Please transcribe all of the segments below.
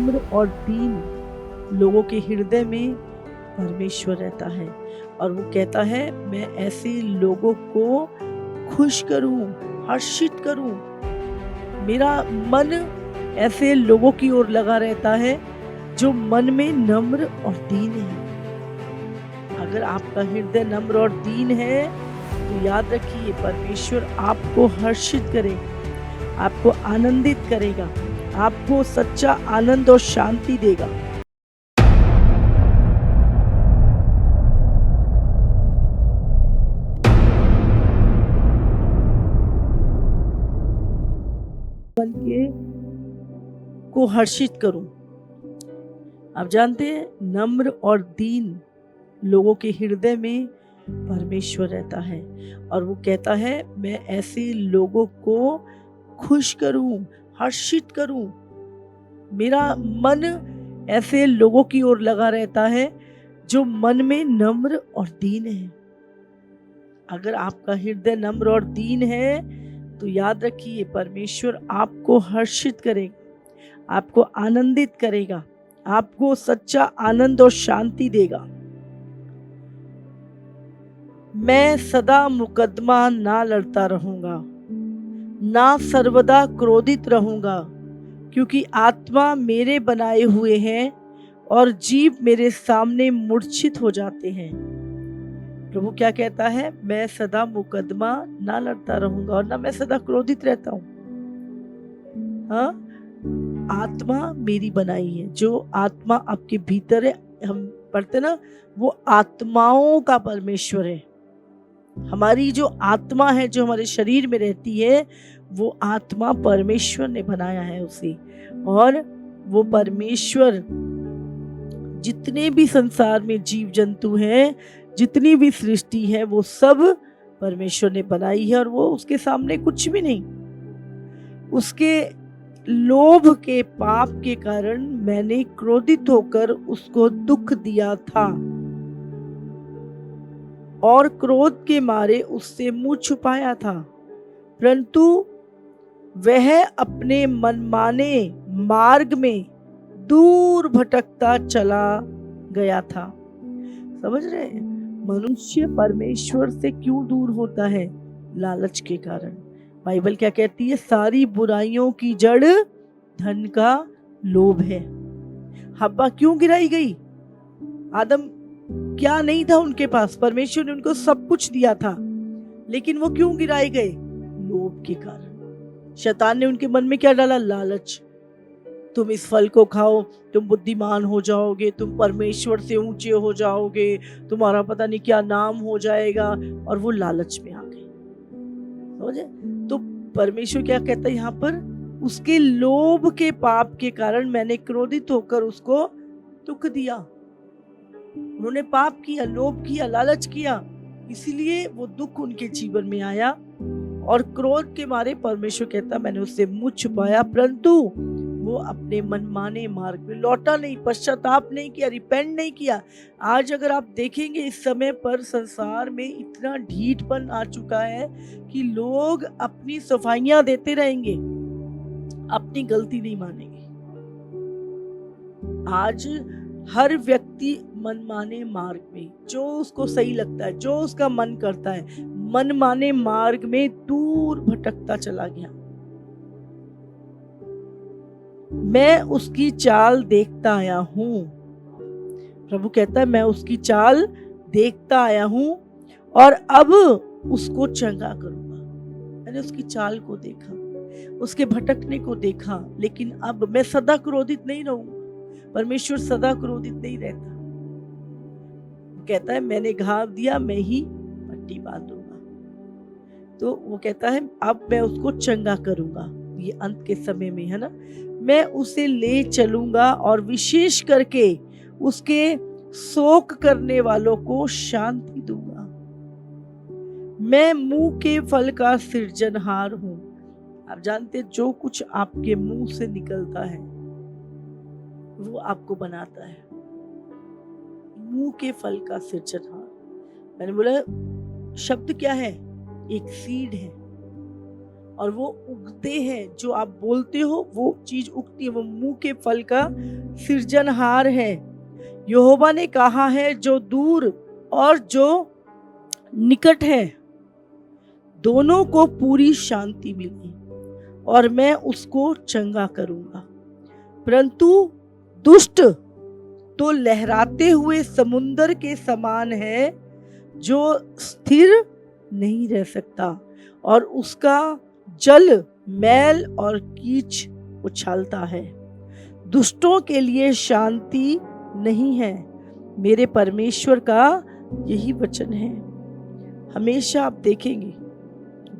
नम्र और दीन लोगों के हृदय में परमेश्वर रहता है। और वो कहता है, मैं ऐसे लोगों को खुश करूं, हर्षित करूं। मेरा मन ऐसे लोगों की ओर लगा रहता है जो मन में नम्र और दीन है। अगर आपका हृदय नम्र और दीन है तो याद रखिए, परमेश्वर आपको हर्षित करेगा, आपको आनंदित करेगा, आपको सच्चा आनंद और शांति देगा। मन के को हर्षित करूं। आप जानते हैं, नम्र और दीन लोगों के हृदय में परमेश्वर रहता है। और वो कहता है, मैं ऐसे लोगों को खुश करूं, हर्षित करूं। मेरा मन ऐसे लोगों की ओर लगा रहता है जो मन में नम्र और दीन है। अगर आपका हृदय नम्र और दीन है तो याद रखिए, परमेश्वर आपको हर्षित करेगा, आपको आनंदित करेगा, आपको सच्चा आनंद और शांति देगा। मैं सदा मुकदमा ना लड़ता रहूंगा, ना सर्वदा क्रोधित रहूंगा, क्योंकि आत्मा मेरे बनाए हुए हैं और जीव मेरे सामने मूर्छित हो जाते हैं। प्रभु क्या कहता है, मैं सदा मुकदमा ना लड़ता रहूंगा और ना मैं सदा क्रोधित रहता हूं। हाँ, आत्मा मेरी बनाई है। जो आत्मा आपके भीतर है, हम पढ़ते ना, वो आत्माओं का परमेश्वर है। हमारी जो आत्मा है, जो हमारे शरीर में रहती है, वो आत्मा परमेश्वर ने बनाया है उसे। और वो परमेश्वर जितने भी संसार में जीव जंतु हैं, जितनी भी सृष्टि है, वो सब परमेश्वर ने बनाई है और वो उसके सामने कुछ भी नहीं। उसके लोभ के पाप के कारण मैंने क्रोधित होकर उसको दुख दिया था और क्रोध के मारे उससे मुंह छुपाया था, परंतु वह अपने मनमाने मार्ग में दूर भटकता चला गया था। समझ रहे हैं? मनुष्य परमेश्वर से क्यों दूर होता है? लालच के कारण। बाइबल क्या कहती है? सारी बुराइयों की जड़ धन का लोभ है। हव्वा क्यों गिराई गई? आदम क्या नहीं था उनके पास? परमेश्वर ने उनको सब कुछ दिया था, लेकिन वो क्यों गिराए गए? लोभ के कारण। शैतान ने उनके मन में क्या डाला? लालच। तुम इस फल को खाओ, तुम बुद्धिमान हो जाओगे, तुम परमेश्वर से ऊंचे हो जाओगे, तुम्हारा पता नहीं क्या नाम हो जाएगा। और वो लालच में आ गए। समझे? तो परमेश्वर क्या कहता है यहाँ पर? उसके लोभ के पाप के कारण मैंने क्रोधित होकर उसको दुख दिया। उन्होंने पाप किया, लोभ किया, लालच किया, इसीलिए वो दुख उनके जीवन में आया। और क्रोध के मारे परमेश्वर कहता, मैंने उससे मुंह छुपाया, परंतु वो अपने मनमाने मार्ग में लौटा नहीं, पश्चाताप नहीं किया, रिपेंट नहीं किया। आज अगर आप देखेंगे, इस समय पर संसार में इतना ढीठपन आ चुका है कि लोग अपनी सफाइयां देते रहेंगे, अपनी गलती नहीं मानेंगे। आज हर व्यक्ति मनमाने मार्ग में, जो उसको सही लगता है, जो उसका मन करता है, मनमाने मार्ग में दूर भटकता चला गया। मैं उसकी चाल देखता आया हूं। प्रभु कहता है, मैं उसकी चाल देखता आया हूं और अब उसको चंगा करूंगा। मैंने उसकी चाल को देखा, उसके भटकने को देखा, लेकिन अब मैं सदा क्रोधित नहीं रहूंगा। परमेश्वर सदा क्रोधित नहीं रहता। कहता है, मैंने घाव दिया, मैं ही पट्टी बांधूंगा। तो वो कहता है, अब मैं उसको चंगा करूंगा। ये अंत के समय में है ना, मैं उसे ले चलूंगा और विशेष करके उसके शोक करने वालों को शांति दूंगा। मैं मुंह के फल का सृजनहार हूं। आप जानते, जो कुछ आपके मुंह से निकलता है वो आपको बनाता है। मुंह के फल का सृजनहार। मैंने बोला, शब्द क्या है? एक सीड है। और वो उगते हैं। जो आप बोलते हो वो चीज उगती है। वो मुंह के फल का सृजनहार है। यहोवा ने कहा है, जो दूर और जो निकट है दोनों को पूरी शांति मिली, और मैं उसको चंगा करूंगा। परंतु दुष्ट तो लहराते हुए समुंदर के समान है, जो स्थिर नहीं रह सकता, और उसका जल मैल और कीच उछालता है। दुष्टों के लिए शांति नहीं है। मेरे परमेश्वर का यही वचन है। हमेशा आप देखेंगे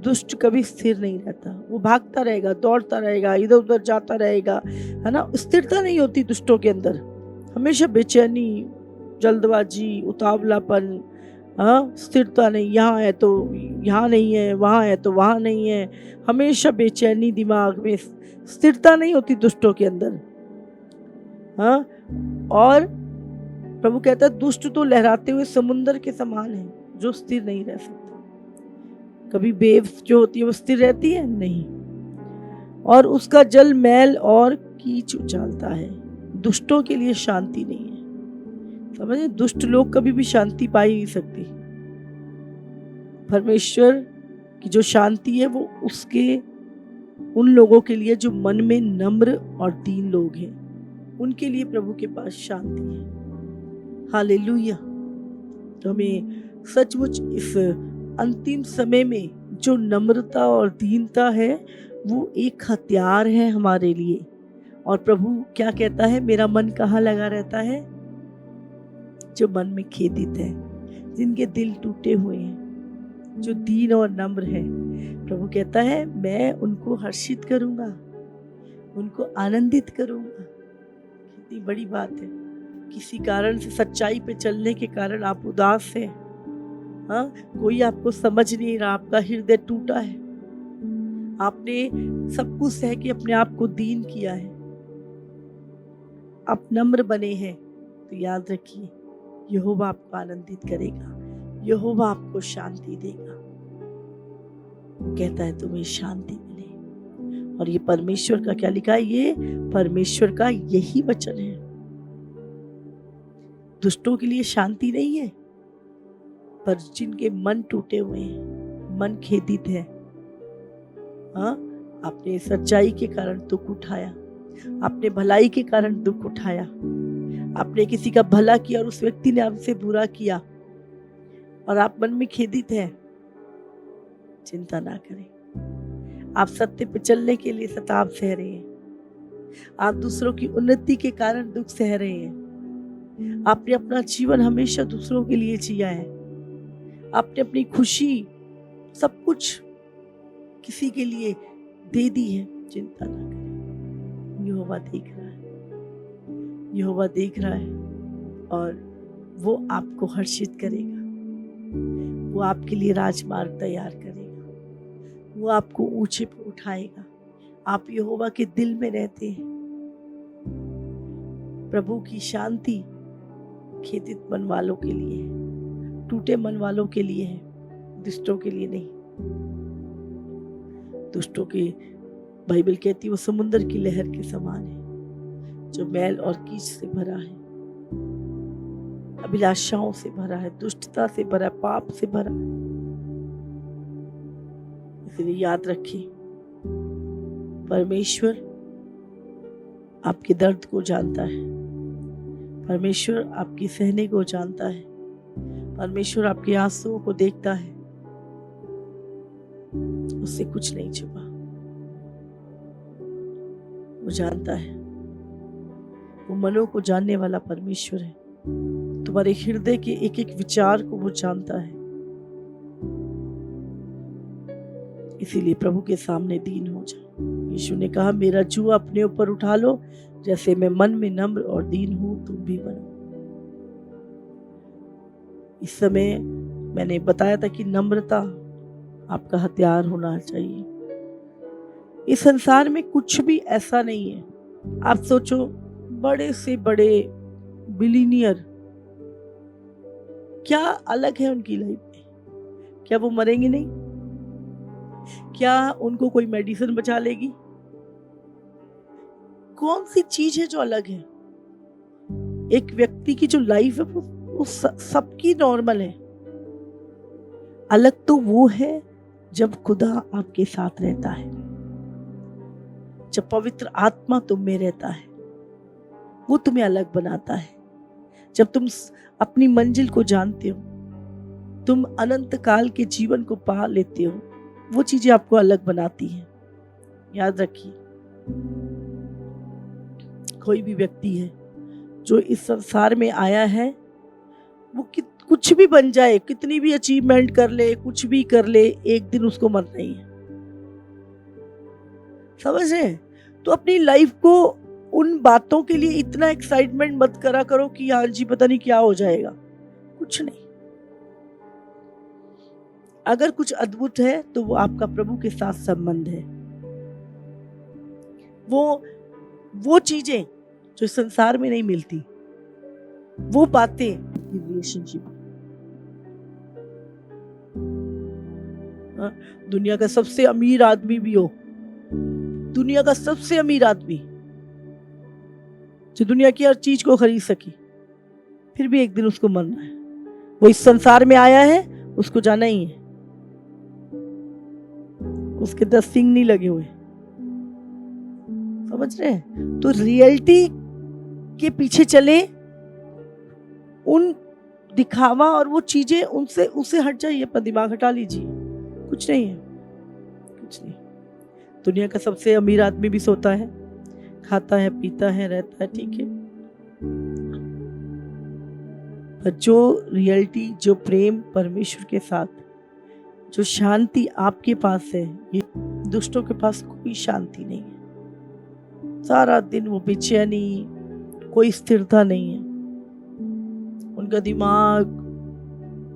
दुष्ट कभी स्थिर नहीं रहता। वो भागता रहेगा, दौड़ता रहेगा, इधर उधर जाता रहेगा, है ना। स्थिरता नहीं होती दुष्टों के अंदर। हमेशा बेचैनी, जल्दबाजी, उतावलापन, स्थिरता नहीं। यहाँ है तो यहाँ नहीं है, वहाँ है तो वहाँ नहीं है। हमेशा बेचैनी दिमाग में, स्थिरता नहीं होती दुष्टों के अंदर। हाँ, और प्रभु कहता है दुष्ट तो लहराते हुए समुंदर के समान है, जो स्थिर नहीं रह सकता। कभी वेव्स जो होती है वो स्थिर रहती है नहीं, और उसका जल मैल और कीच उछालता है। दुष्टों के लिए शांति नहीं है। समझे, दुष्ट लोग कभी भी शांति पा ही नहीं सकती। परमेश्वर की जो शांति है वो उसके उन लोगों के लिए जो मन में नम्र और दीन लोग हैं, उनके लिए प्रभु के पास शांति है। हालेलुया। तो हमें सचमुच इस अंतिम समय में जो नम्रता और दीनता है वो एक हथियार है हमारे लिए। और प्रभु क्या कहता है, मेरा मन कहाँ लगा रहता है? जो मन में खेदित है, जिनके दिल टूटे हुए हैं, जो दीन और नम्र है। प्रभु कहता है मैं उनको हर्षित करूंगा, उनको आनंदित करूंगा। कितनी बड़ी बात है। किसी कारण से, सच्चाई पे चलने के कारण आप उदास हैं, हाँ, कोई आपको समझ नहीं रहा, आपका हृदय टूटा है, आपने सब कुछ सह के अपने आप को दीन किया है, आप नम्र बने हैं, तो याद रखिए यहोवा आपको आनंदित करेगा, यहोवा आपको शांति देगा। कहता है तुम्हें शांति मिले। और ये परमेश्वर का क्या लिखा है? ये परमेश्वर का यही वचन है। दुष्टों के लिए शांति नहीं है, पर जिनके मन टूटे हुए हैं, मन खेदित है, हाँ, आपने सच्चाई के कारण दुख उठाया, आपने भलाई के कारण दुख उठाया, आपने किसी का भला किया और उस व्यक्ति ने आपसे बुरा किया और आप मन में खेदित हैं, चिंता ना करें। आप सत्य पे चलने के लिए सताव सह रहे हैं, आप दूसरों की उन्नति के कारण दुख सह रहे हैं, आपने अपना जीवन हमेशा दूसरों के लिए जिया है, आपने अपनी खुशी सब कुछ किसी के लिए दे दी है, चिंता ना करें। यहोवा देख रहा है, यहोवा देख रहा है, और वो आपको हर्षित करेगा, वो आपके लिए राजमार्ग तैयार करेगा, वो आपको ऊंचे पर उठाएगा। आप यहोवा के दिल में रहते हैं। प्रभु की शांति खेदित मन वालों के लिए है, टूटे मन वालों के लिए है, दुष्टों के लिए नहीं। दुष्टों के, बाइबल कहती है, वो समुद्र की लहर के समान है, जो मैल और कीच से भरा है, अभिलाषाओं से भरा है, दुष्टता से भरा, पाप से भरा। इसलिए याद रखिए, परमेश्वर आपके दर्द को जानता है, परमेश्वर आपकी सहने को जानता है, परमेश्वर आपके आंसुओं को देखता है, उससे कुछ नहीं छुपा। वो जानता है, वो मनों को जानने वाला परमेश्वर है। तुम्हारे हृदय के एक एक विचार को वो जानता है। इसीलिए प्रभु के सामने दीन हो जाओ। यीशु ने कहा, मेरा जुआ अपने ऊपर उठा लो, जैसे मैं मन में नम्र और दीन हूं तुम भी बनो। इस समय मैंने बताया था कि नम्रता आपका हथियार होना चाहिए। इस संसार में कुछ भी ऐसा नहीं है। आप सोचो, बड़े से बड़े बिलियनियर, क्या अलग है उनकी लाइफ में? क्या वो मरेंगे नहीं? क्या उनको कोई मेडिसिन बचा लेगी? कौन सी चीज है जो अलग है? एक व्यक्ति की जो लाइफ है वो सबकी नॉर्मल है। अलग तो वो है जब खुदा आपके साथ रहता है, जब पवित्र आत्मा तुम में रहता है, वो तुम्हें अलग बनाता है। जब तुम अपनी मंजिल को जानते हो, तुम अनंत काल के जीवन को पा लेते हो, वो चीजें आपको अलग बनाती हैं। याद रखिए, कोई भी व्यक्ति है जो इस संसार में आया है, वो कुछ भी बन जाए, कितनी भी अचीवमेंट कर ले, कुछ भी कर ले, एक दिन उसको मरना ही है। समझ रहे? तो अपनी लाइफ को उन बातों के लिए इतना एक्साइटमेंट मत करा करो कि हाँ जी पता नहीं क्या हो जाएगा। कुछ नहीं। अगर कुछ अद्भुत है तो वो आपका प्रभु के साथ संबंध है। वो चीजें जो संसार में नहीं मिलती, वो बातें रिलेशनशिप। दुनिया का सबसे अमीर आदमी भी हो, दुनिया का सबसे अमीर आदमी जो दुनिया की हर चीज को खरीद सके, फिर भी एक दिन उसको मरना है। वो इस संसार में आया है, उसको जाना ही है। उसके 10 सिंग नहीं लगे हुए। समझ रहे हैं? तो रियलिटी के पीछे चले, उन दिखावा और वो चीजें उससे हट जाइए, अपना दिमाग हटा लीजिए। कुछ नहीं है, कुछ नहीं। दुनिया का सबसे अमीर आदमी भी सोता है, खाता है, पीता है, रहता है, ठीक है। पर जो रियलिटी, जो प्रेम परमेश्वर के साथ, जो शांति आपके पास है, ये दुष्टों के पास कोई शांति नहीं है। सारा दिन वो बेचैनी, कोई स्थिरता नहीं है। उनका दिमाग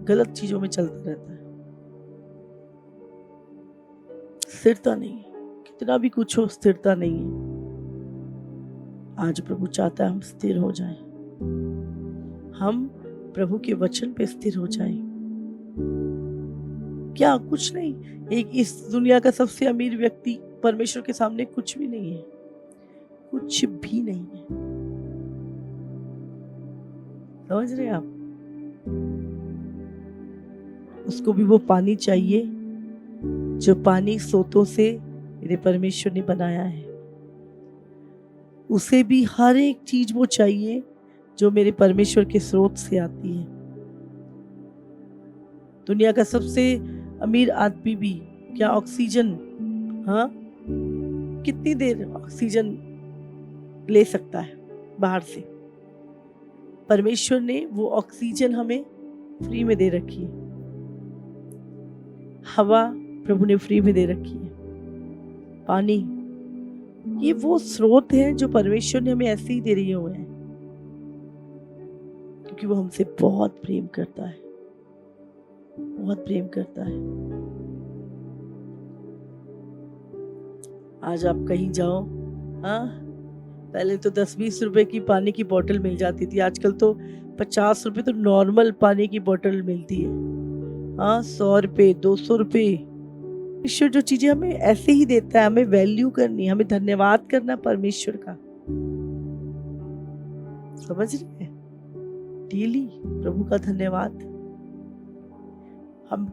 गलत चीजों में चलता रहता है, स्थिरता नहीं है। कितना भी कुछ हो, स्थिरता नहीं है। आज प्रभु चाहता है हम स्थिर हो जाएं, हम प्रभु के वचन पे स्थिर हो जाएं। क्या? कुछ नहीं। एक इस दुनिया का सबसे अमीर व्यक्ति परमेश्वर के सामने कुछ भी नहीं है, कुछ भी नहीं है। समझ रहे हैं आप? उसको भी वो पानी चाहिए जो पानी सोतों से मेरे परमेश्वर ने बनाया है। उसे भी हर एक चीज वो चाहिए जो मेरे परमेश्वर के स्रोत से आती है। दुनिया का सबसे अमीर आदमी भी क्या ऑक्सीजन, हाँ, कितनी देर ऑक्सीजन ले सकता है बाहर से? परमेश्वर ने वो ऑक्सीजन हमें फ्री में दे रखी है। हवा प्रभु ने फ्री में दे रखी है। पानी, ये वो स्रोत है जो परमेश्वर ने हमें ऐसे ही दे रहे हुए हैं, क्योंकि वो हमसे बहुत प्रेम करता है, बहुत प्रेम करता है। आज आप कहीं जाओ, हाँ, पहले तो 10-20 रुपए की पानी की बोतल मिल जाती थी, आजकल तो 50 रुपए तो नॉर्मल पानी की बोतल मिलती है। हाँ, 100 रुपए, 200 रुपए। ईश्वर जो चीजें हमें ऐसे ही देता है, हमें वैल्यू करनी, हमें धन्यवाद करना परमेश्वर का। समझ रहे हैं? डेली प्रभु का धन्यवाद। हम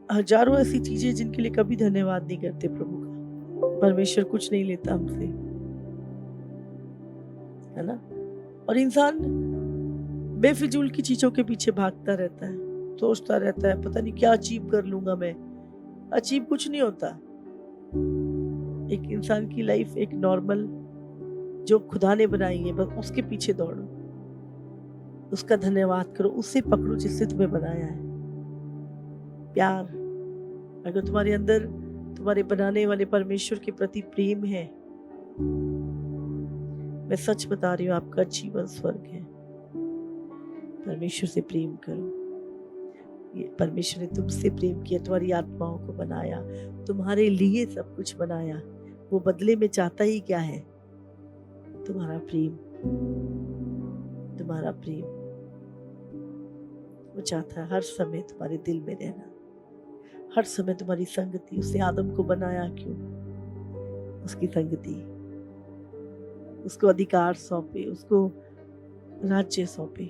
हजारों ऐसी चीजें जिनके लिए कभी धन्यवाद नहीं करते प्रभु का। परमेश्वर कुछ नहीं लेता हमसे, है ना? और इंसान बेफिजूल की चीजों के पीछे भागता रहता है, सोचता रहता है पता नहीं क्या अचीव कर लूंगा मैं। अचीव कुछ नहीं होता। एक इंसान की लाइफ एक नॉर्मल जो खुदा ने बनाई है, बस उसके पीछे दौड़ो, उसका धन्यवाद करो, उससे पकड़ो जिससे तुम्हें बनाया है। प्यार, अगर तुम्हारे अंदर तुम्हारे बनाने वाले परमेश्वर के प्रति प्रेम है, मैं सच बता रही हूँ, आपका जीवन स्वर्ग है। परमेश्वर से प्रेम करो। ये परमेश्वर ने तुमसे प्रेम किया, तुम्हारी आत्माओं को बनाया, तुम्हारे लिए सब कुछ बनाया। वो बदले में चाहता ही क्या है? तुम्हारा प्रेम, तुम्हारा प्रेम। वो चाहता है हर समय तुम्हारे दिल में रहना, हर समय तुम्हारी संगति। उसने आदम को बनाया क्यों? उसकी संगति, उसको अधिकार सौंपे, उसको राज्य सौंपे।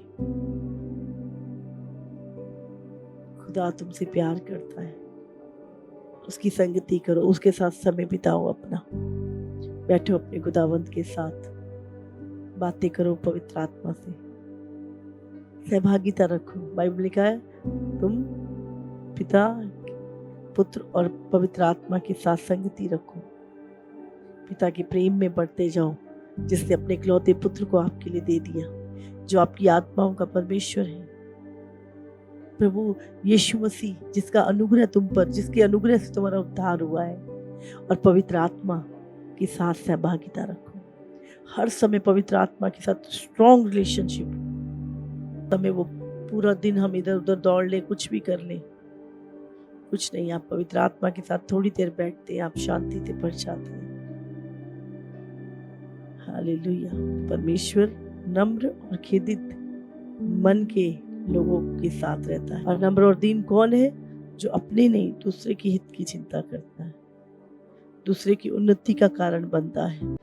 खुदा तुमसे प्यार करता है, उसकी संगति करो, उसके साथ समय बिताओ अपना। बैठो अपने खुदावंत के साथ, बातें करो पवित्र आत्मा से, सहभागिता रखो। बाइबल लिखा है तुम पिता, पुत्र और पवित्र आत्मा के साथ संगति रखो। पिता के प्रेम में बढ़ते जाओ, जिसने अपने इकलौते पुत्र को आपके लिए दे दिया, जो आपकी आत्माओं का परमेश्वर है, प्रभु यीशु मसीह, जिसका अनुग्रह तुम पर, जिसके अनुग्रह से तुम्हारा उद्धार हुआ है। और पवित्र आत्मा के साथ सहभागिता रखो हर समय। पवित्र आत्मा के साथ स्ट्रॉन्ग रिलेशनशिप। तमें वो पूरा दिन हम इधर उधर दौड़ ले, कुछ भी कर ले, कुछ नहीं। आप पवित्र आत्मा के साथ थोड़ी देर बैठते हैं, आप शांति से भर जाते हैं। हालेलुया। परमेश्वर नम्र और खेदित मन के लोगों के साथ रहता है। और नम्र और दीन कौन है? जो अपने नहीं, दूसरे की हित की चिंता करता है, दूसरे की उन्नति का कारण बनता है।